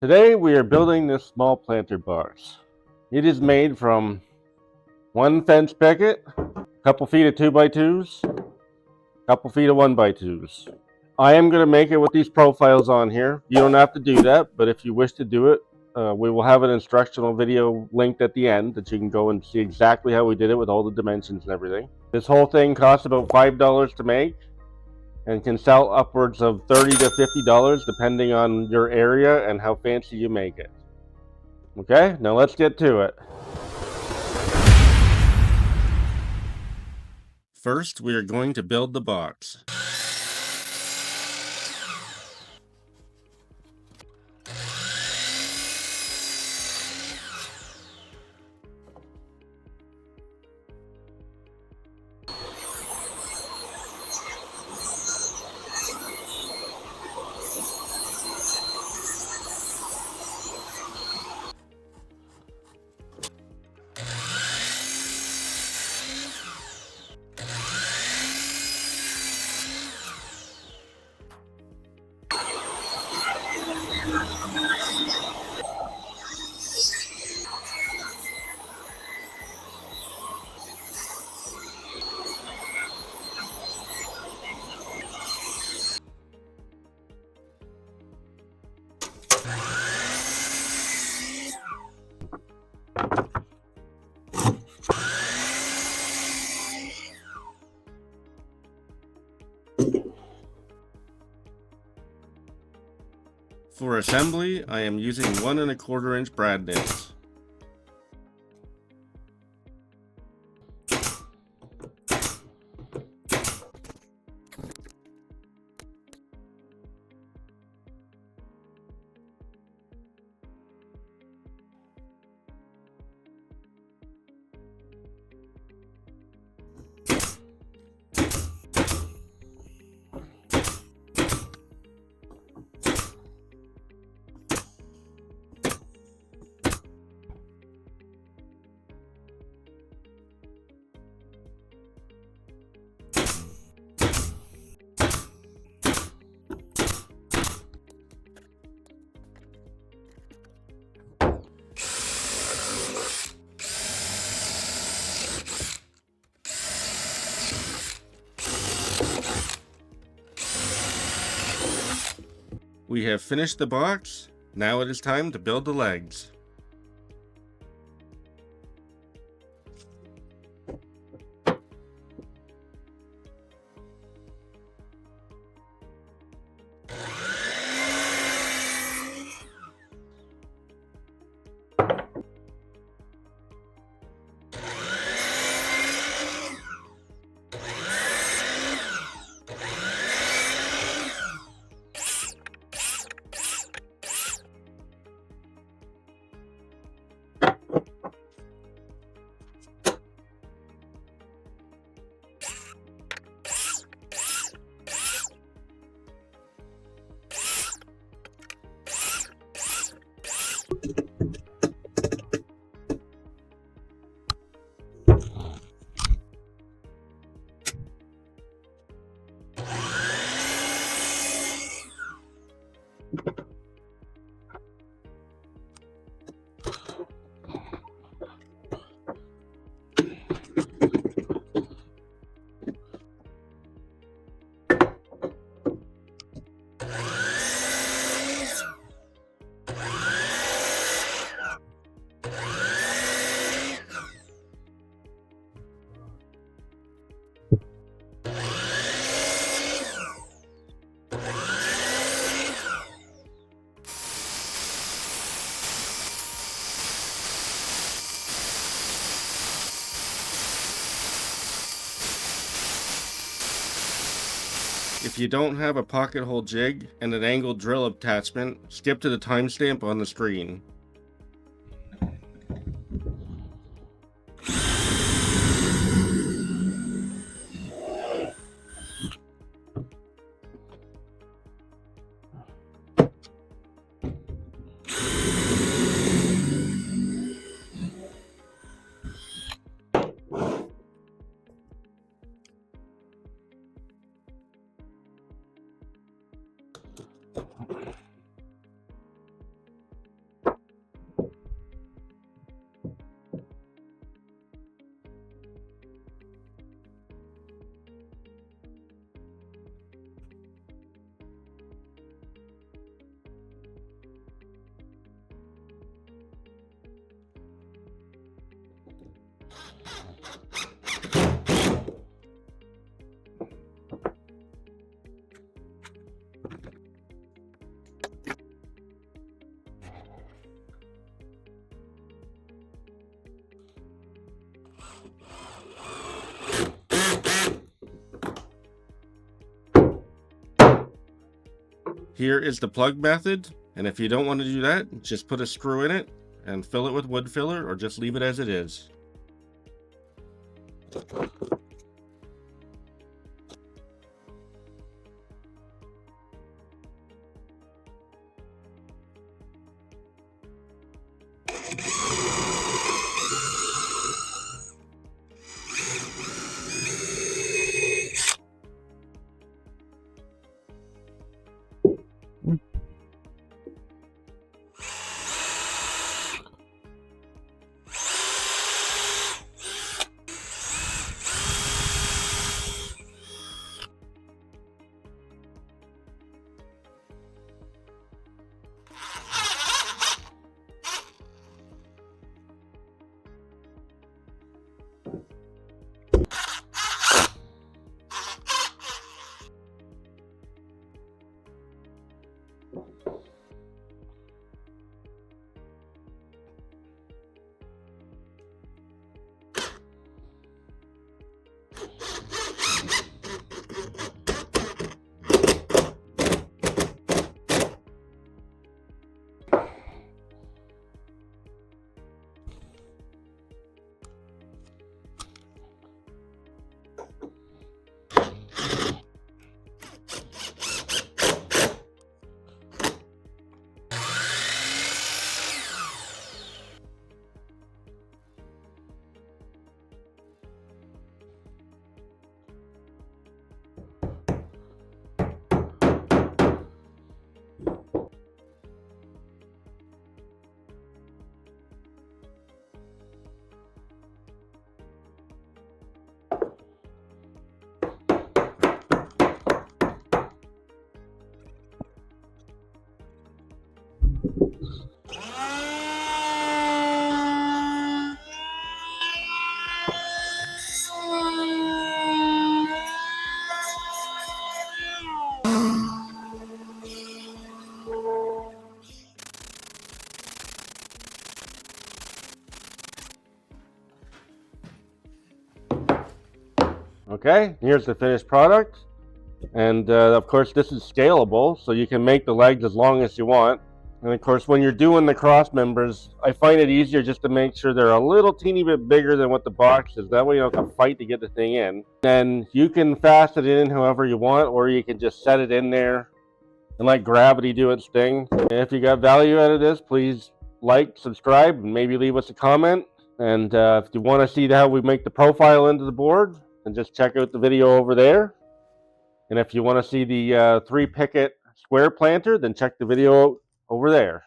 Today we are building this small planter box. It is made from one fence picket, a couple feet of 2x2s, a couple feet of 1x2s. I am going to make it with these profiles on here. You don't have to do that, but if you wish to do it, we will have an instructional video linked at the end that you can go and see exactly how we did it with all the dimensions and everything. This whole thing costs about $5 to make and can sell upwards of $30 to $50 depending on your area and how fancy you make it. Okay, now let's get to it. First, we are going to build the box. For assembly, I am using 1 1/4 inch brad nails. We have finished the box. Now it is time to build the legs. If you don't have a pocket hole jig and an angled drill attachment, skip to the timestamp on the screen. Here is the plug method, and if you don't want to do that, just put a screw in it and fill it with wood filler, or just leave it as it is. Okay, here's the finished product. And of course this is scalable, so you can make the legs as long as you want. And of course when you're doing the cross members, I find it easier just to make sure they're a little teeny bit bigger than what the box is. That way you don't have to fight to get the thing in. Then you can fasten it in however you want, or you can just set it in there and let gravity do its thing. And if you got value out of this, please like, subscribe, and maybe leave us a comment. And if you want to see how we make the profile into the board, then just check out the video over there. And if you want to see the 3-picket square planter, then check the video over there.